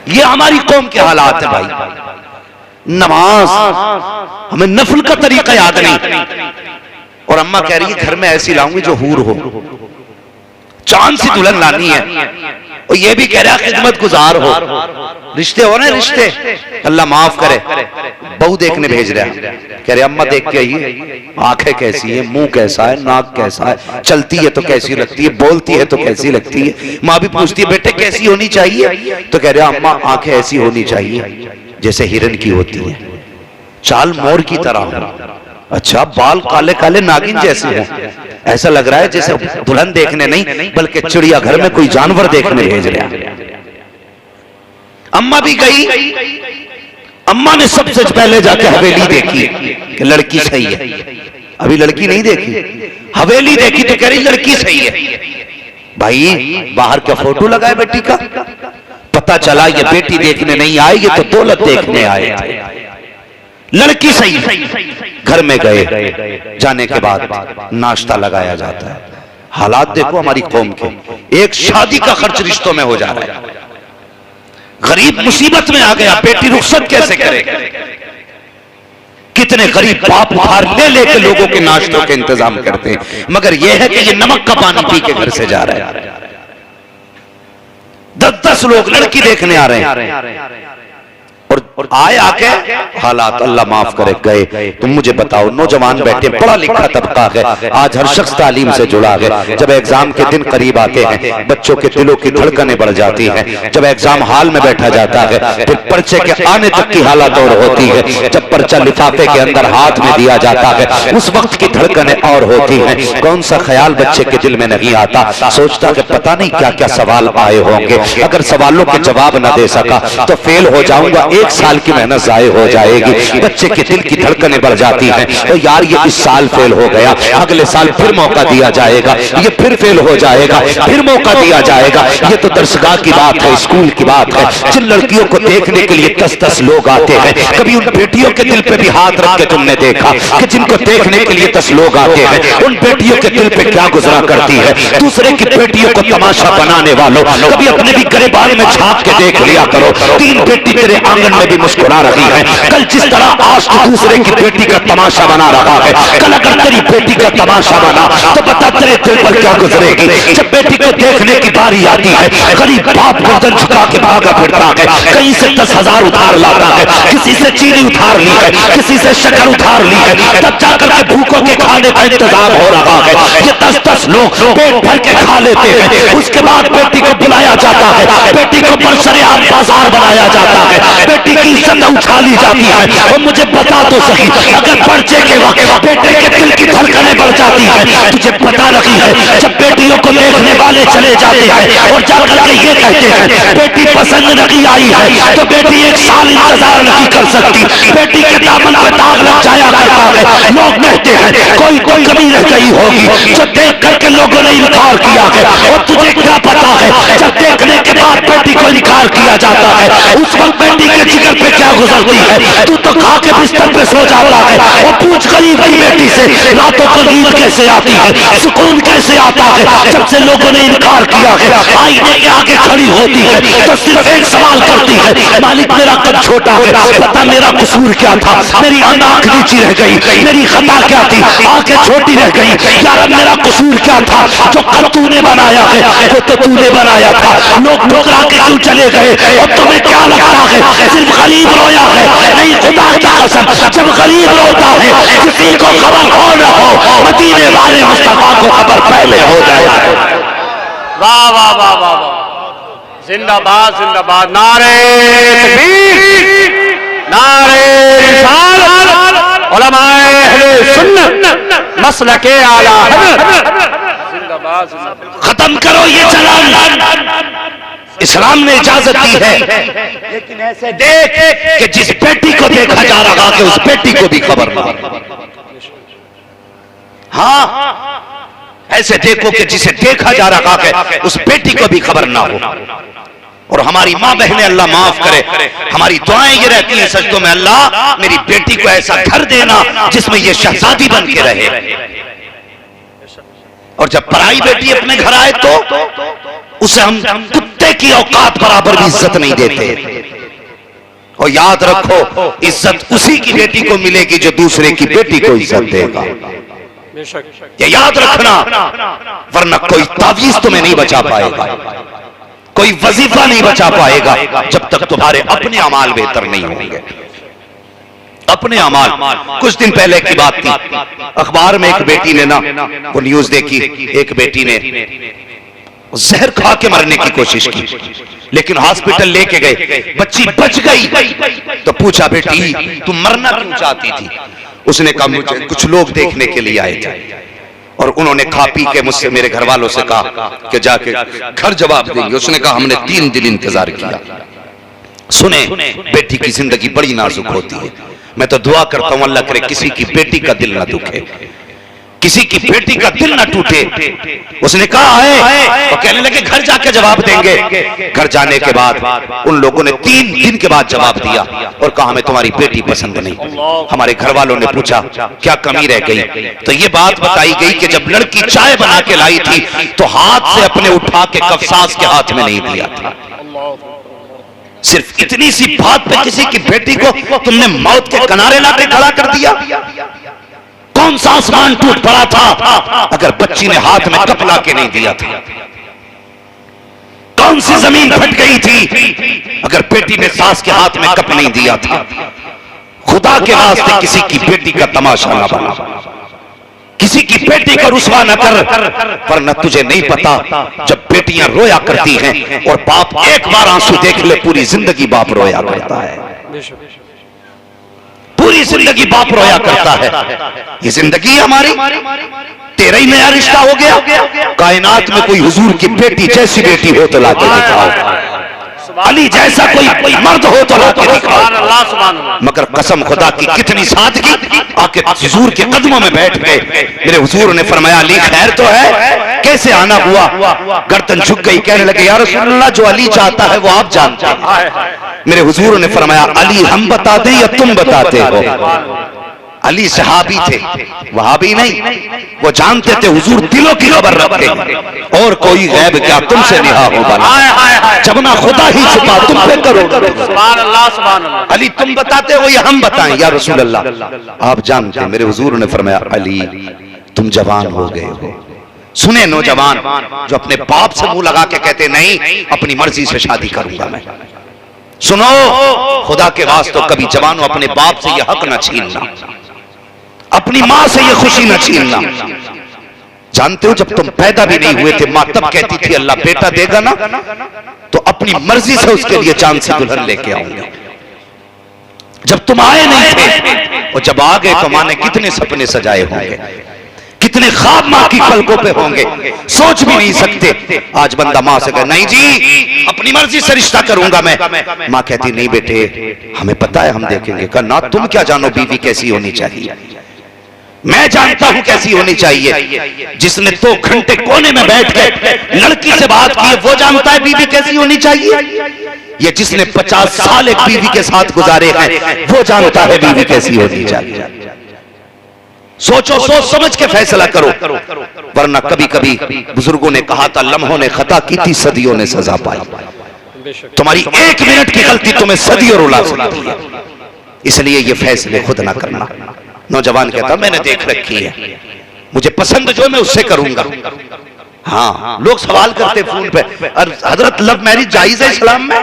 ये हमारी कौम के हालात है भाई। नमाज हमें नफल का तरीका याद नहीं, और अम्मा कह रही है घर में ऐसी लाऊंगी जो हूर हो, चांद सी दुल्हन लानी है, और ये भी कह रहा है खिदमत गुजार हो। रिश्ते हो रहे रिश्ते, अल्लाह माफ करे। बहू देखने भेज रहा है, कह रहे अम्मा देख के आइए, आंखें कैसी है, मुंह कैसा है, नाक कैसा है, चलती है तो कैसी लगती है, बोलती है तो कैसी लगती है। माँ भी पूछती है बेटे कैसी होनी चाहिए, तो कह रहे अम्मा आंखें ऐसी होनी चाहिए जैसे हिरन की होती है, चाल मोर की तरह हो, अच्छा बाल काले काले नागिन जैसे हो। ऐसा लग रहा है जैसे दुल्हन देखने नहीं बल्कि चिड़ियाघर में कोई जानवर देखने भेज रहा है। अम्मा भी गई, अम्मा ने सबसे पहले जाके हवेली देखी कि लड़की सही है। अभी लड़की नहीं देखी, हवेली देखी तो कह रही लड़की सही है। भाई बाहर क्या फोटो लगाए बेटी का, पता चला ये बेटी देखने नहीं आए, ये तो दौलत देखने आए। लड़की सही, घर में गए, जाने के बाद नाश्ता लगाया जाता है। हालात देखो हमारी कौम के, एक शादी का खर्च रिश्तों में हो जा रहा है। गरीब मुसीबत में आ गया, बेटी रुखसत कैसे करे। कितने गरीब बाप उधार ले लेके लोगों के नाश्तों के इंतजाम करते हैं, मगर यह है कि ये नमक का पानी पी के घर से जा रहे हैं। 10-10 लोग लड़की देखने आ रहे हैं, और आए आके हालात अल्लाह माफ करे गए। तुम मुझे बताओ, नौजवान बैठे, पढ़ा लिखा तबका है, आज हर शख्स तालीम से जुड़ा है। जब एग्जाम के दिन करीब आते हैं बच्चों के दिलों की धड़कनें बढ़ जाती हैं। जब एग्जाम हॉल में बैठा जाता है फिर पर्चे के आने तक की हालत और होती है। जब पर्चा लिफाफे के अंदर हाथ में दिया जाता है उस वक्त की धड़कनें और होती हैं। कौन सा ख्याल बच्चे के दिल में नहीं आता, सोचता कि पता नहीं क्या क्या सवाल आए होंगे, अगर सवालों के जवाब न दे सका तो फेल हो जाऊंगा, 1 साल की मेहनत जाये हो जाएगी। बच्चे के दिल की धड़कनें बढ़ जाती हैं, तो यार ये इस साल फेल हो गया, अगले साल फिर मौका दिया जाएगा, ये फिर फेल हो जाएगा, फिर मौका दिया जाएगा। ये तो दरसगाह की बात है, स्कूल की बात है। जिन लड़कियों को देखने के लिए 10-10 लोग आते हैं, कभी उन बेटियों के दिल पे भी हाथ रख के तुमने देखा कि जिनको देखने के लिए 10 लोग आते हैं उन बेटियों के दिल पे क्या गुजरा करती है। दूसरे की बेटियों को तमाशा बनाने वालों, कभी अपने भी गिरबान में झांक के देख लिया करो। 3 बेटी तेरे आंगन में भी मुस्कुरा रही है, कल जिस तरह आज तो दूसरे की बेटी का तमाशा बना रहा है, कल अगर तेरी बेटी का तमाशा बना तो बता तेरे दिल पर क्या गुजरेगी। जब बेटी को देखने की बारी आती है गरीब बाप गर्दन झुका के भागा फिरता है, कहीं से 10,000 उधार लाता है, किसी से चीनी उधार ली है, किसी से शक्कर उधार ली है, तब जाकर के भूखों के खाने का इंतजाम हो रहा है। ये 10-10 लोग पेट भर के खा लेते हैं, उसके बाद बेटी को बुलाया जाता है, बेटी को बरसरियात बाजार बनाया जाता है, बेटी की इज्जत उछाली जाती है। और मुझे बता तो सही, अगर पर्चे के वक्त बेटे के दिल की धड़कनें बढ़ जाती है, तुझे पता नहीं है जब बेटियों को देखने वाले चले जाते हैं और जाकर के ये कहते हैं बेटी पसंद नहीं आई है, तो बेटी 1 साल इंतजार नहीं कर सकती, बेटी के दामन पे दाग लग जाया करता है। लोग कहते हैं कोई कमी रह गई होगी जो देख करके लोगों ने इनकार किया है, और तुझे क्या पता है जब देखने के बाद बेटी को इनकार किया जाता है उस वक्त बेटी के जिगर पे क्या गुजरती है। तू तो खा के बिस्तर पे सो जाता है, और पूछ गरीब की बेटी से रातों को नींद कैसे आती है, सुकून कैसे आता है जब से लोगों ने इनकार किया है। आईने के आगे खड़ी होती है तो सिर्फ एक सवाल करती है, मालिक मेरा कद छोटा है, पता मेरा कसूर क्या था, मेरी आंख नीची रह गई, मेरी खता क्या थी, आंखें छोटी रह गई, यार मेरा कसूर क्या था, जो कद तूने बनाया है वो तो तूने बनाया था, लोग ठुकरा के क्यों चले गए, और तुम्हें क्या लगता है सिर्फ गरीब रोया है। नहीं, खुदा की कसम जब गरीब रोता है किसी को खबर हो न हो, मदीने वाले मुस्तफा को खबर पहले हो जाए। वाह वाह वाह वाह, जिंदाबाद जिंदाबाद, नारे तकबीर, नारे रिसालत, उलमाए अहले सुन्नत, मसलके आला हज़रत, जिंदाबाद। खत्म करो ये चलान, इस्लाम ने इजाजत दी है, लेकिन ऐसे देख कि जिस बेटी को देखा जा रहा है उस बेटी को भी खबर ना हो। हाँ, ऐसे देखो कि जिसे देखा जा रहा है उस बेटी को भी खबर ना हो। और हमारी माँ बहनें अल्लाह माफ करे, हमारी दुआएं ये रहती हैं सजदों में, अल्लाह मेरी बेटी को ऐसा घर देना जिसमें ये शहजादी बन के रहे। और जब पराई बेटी अपने घर आए तो उसे हम कुत्ते की औकात बराबर भी इज्जत नहीं देते। और याद रखो, इज्जत उसी की बेटी को मिलेगी जो दूसरे की बेटी को इज्जत देगा। ये याद रखना, वरना कोई तावीज तुम्हें नहीं बचा पाएगा, कोई वजीफा नहीं बचा पाएगा जब तक तुम्हारे अपने अमाल बेहतर नहीं होंगे। अपने अमाल। कुछ दिन पहले की बात थी, अखबार में एक बेटी ने ना वो न्यूज देखी, एक बेटी ने जहर खा के मरने की कोशिश की, लेकिन हॉस्पिटल लेके गए, बच्ची बच गई। तो पूछा, बेटी तुम मरना क्यों चाहती थी? उसने कहा, मुझे कुछ लोग देखने के लिए आए थे और उन्होंने खा पी के मुझसे, मेरे घर वालों से कहा कि जाके घर जवाब देंगे। उसने कहा, हमने 3 दिन इंतजार किया। सुने, बेटी की जिंदगी बड़ी नाजुक होती है। मैं तो दुआ करता हूं अल्लाह करे किसी की बेटी का दिल ना दुखे, किसी की बेटी का दिल ना टूटे। उसने कहा है, तो कहने लगे घर जाके जवाब देंगे। घर जाने के बाद उन लोगों ने 3 दिन के बाद जवाब दिया और कहा, हमें तुम्हारी बेटी पसंद नहीं। हमारे घर वालों ने पूछा, क्या कमी रह गई? तो ये बात बताई गई कि जब लड़की चाय बना के लाई थी तो हाथ से अपने उठा के कप सास के हाथ में नहीं दिया था। सिर्फ इतनी सी बात पे किसी की बेटी को तुमने मौत के किनारे लाके खड़ा कर दिया। कौन सा आसमान टूट पड़ा था अगर बच्ची ने हाथ में कप ला के नहीं दिया था? कौन सी जमीन फट गई थी अगर बेटी ने सास के हाथ में कप नहीं दिया था? खुदा के वास्ते किसी की बेटी का तमाशा ना बना, किसी की बेटी को रुसवा न कर, वरना तुझे नहीं पता जब बेटियां रोया करती हैं और बाप एक बार आंसू देख ले, पूरी जिंदगी बाप रोया करता है, पूरी जिंदगी बाप रोया करता है। ये जिंदगी हमारी, तेरा ही नया रिश्ता हो गया। कायनात में कोई हुजूर की बेटी जैसी बेटी हो तो लाके दिखाओ, अली जैसा कोई मर्द हो तो लाके दिखाओ। मगर कसम खुदा की कितनी सादगी, आके हुजूर के कदमों में बैठ गए। मेरे हुजूर ने फरमाया, अली खैर तो है? कैसे आना हुआ? गर्दन झुक गई, कहने लगे, या रसूल अल्लाह, जो अली चाहता है वो आप जानते हैं। मेरे हुजूर ने फरमाया, अली हम बता दें या तुम बताते हो? अली सहाबी थे, वहाबी नहीं। वो जानते थे हुजूर दिलों की खबर रखते, और कोई गैब क्या तुमसे निहा हो बना, जब ना खुदा ही छुपा तुम पे करो। सुभान अल्लाह, सुभान अल्लाह। अली तुम बताते हो या हम बताएं? या रसूल अल्लाह आप जानते हैं। मेरे हुजूर ने फरमाया, अली तुम जवान हो गए हो। सुने नौजवान जो अपने बाप से मुंह लगा के कहते, नहीं अपनी मर्जी से शादी करूंगा मैं। सुनो, खुदा के वास्ते कभी जवानों अपने बाप से यह हक न छीनना, अपनी मां से ये खुशी न छीनना। जानते हो, जब तुम पैदा भी नहीं हुए थे, मां तब कहती थी अल्लाह बेटा देगा ना तो अपनी मर्जी से उसके लिए चांद से दुल्हन लेके आऊंगा। जब तुम आए नहीं थे और जब आ गए तो मां ने कितने सपने सजाए होंगे, कितने ख्वाब मां की पलकों पे होंगे, सोच भी नहीं सकते। आज बंदा मां से कहे, नहीं जी अपनी मर्जी से रिश्ता करूंगा मैं, मां कहती, नहीं बेटे हमें पता है, हम देखेंगे। कहा, ना तुम क्या जानो बीवी कैसी होनी चाहिए, मैं जानता हूं कैसी होनी चाहिए। जिसने 2 घंटे कोने में बैठ के लड़की से बात की वो जानता है बीवी कैसी होनी चाहिए। ये जिसने 50 साल एक बीवी के साथ गुजारे हैं वो जानता है बीवी कैसी होनी चाहिए। सोचो, सोच समझ के फैसला करो, वरना कभी कभी बुजुर्गों ने कहा था, लम्हों ने खता की थी सदियों ने सजा पाई। तुम्हारी 1 मिनट की गलती तुम्हें सदियों रुला सकती है, इसलिए ये फैसले खुद ना करना। नौजवान कहता, मैंने देख रखी है, मुझे पसंद जो मैं उससे करूंगा। हाँ, लोग सवाल करते फोन पे, हजरत लव मैरिज जायज है इस्लाम में?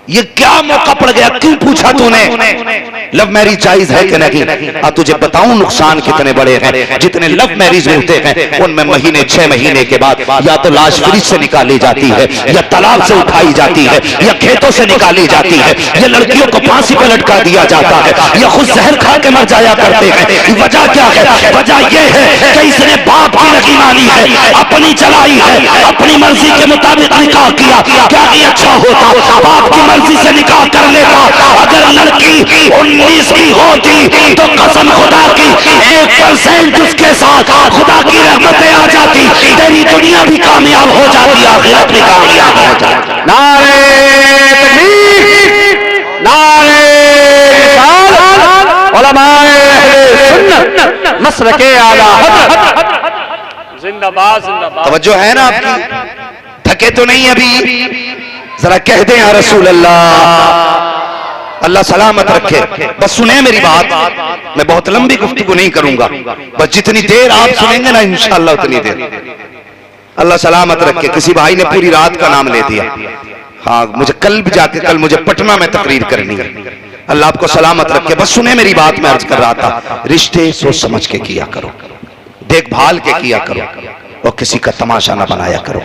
ये क्या मौका पड़ गया, क्यों पूछा तूने? लव मैरिज जायज है कि नहीं? तुझे बताऊं नुकसान कितने बड़े हैं। जितने लव मैरिज होते हैं उनमें महीने 6 महीने के बाद या तो लाश फ्रिज से निकाली जाती है, या तालाब से उठाई जाती है, या खेतों से निकाली जाती है, या लड़कियों को फांसी पर लटका दिया जाता है, या खुद जहर खा के मर जाया करते हैं। वजह क्या है? वजह यह है कि इसने बाप की नहीं मानी है, अपनी चलाई है, अपनी मर्जी के मुताबिक निकाह किया। क्या ये अच्छा होता? बाप की मर्जी से निकाह कर लेता। अगर लड़की 19 की होती तो कसम खुदा की 1% उसके साथ खुदा की रहमतें आ जाती, तेरी दुनिया भी कामयाब हो जाती, आखिरत भी कामयाब हो जाती। नारे तकबीर, नारे रिसालत, उलमाए अहले सुन्नत, मसलके आला हज़रत जिंदाबाद जिंदाबाद। तवज्जो है ना आपकी? थके तो नहीं अभी? जरा कह दें या रसूल अल्लाह। अल्लाह सलामत रखे। बस सुने मेरी बात, मैं बहुत लंबी गुफ्तगू नहीं करूंगा, बस जितनी देर आप सुनेंगे ना इंशाअल्लाह उतनी देर। अल्लाह सलामत रखे। किसी भाई ने पूरी रात का नाम ले दिया। हाँ, मुझे कल भी जाके, कल मुझे पटना में तकरीर करनी है। अल्लाह आपको सलामत रखे। बस सुने मेरी बात, मैं अर्ज कर रहा था, रिश्ते सोच समझ के किया करो, देखभाल के किया करो, और किसी का तमाशा ना बनाया करो।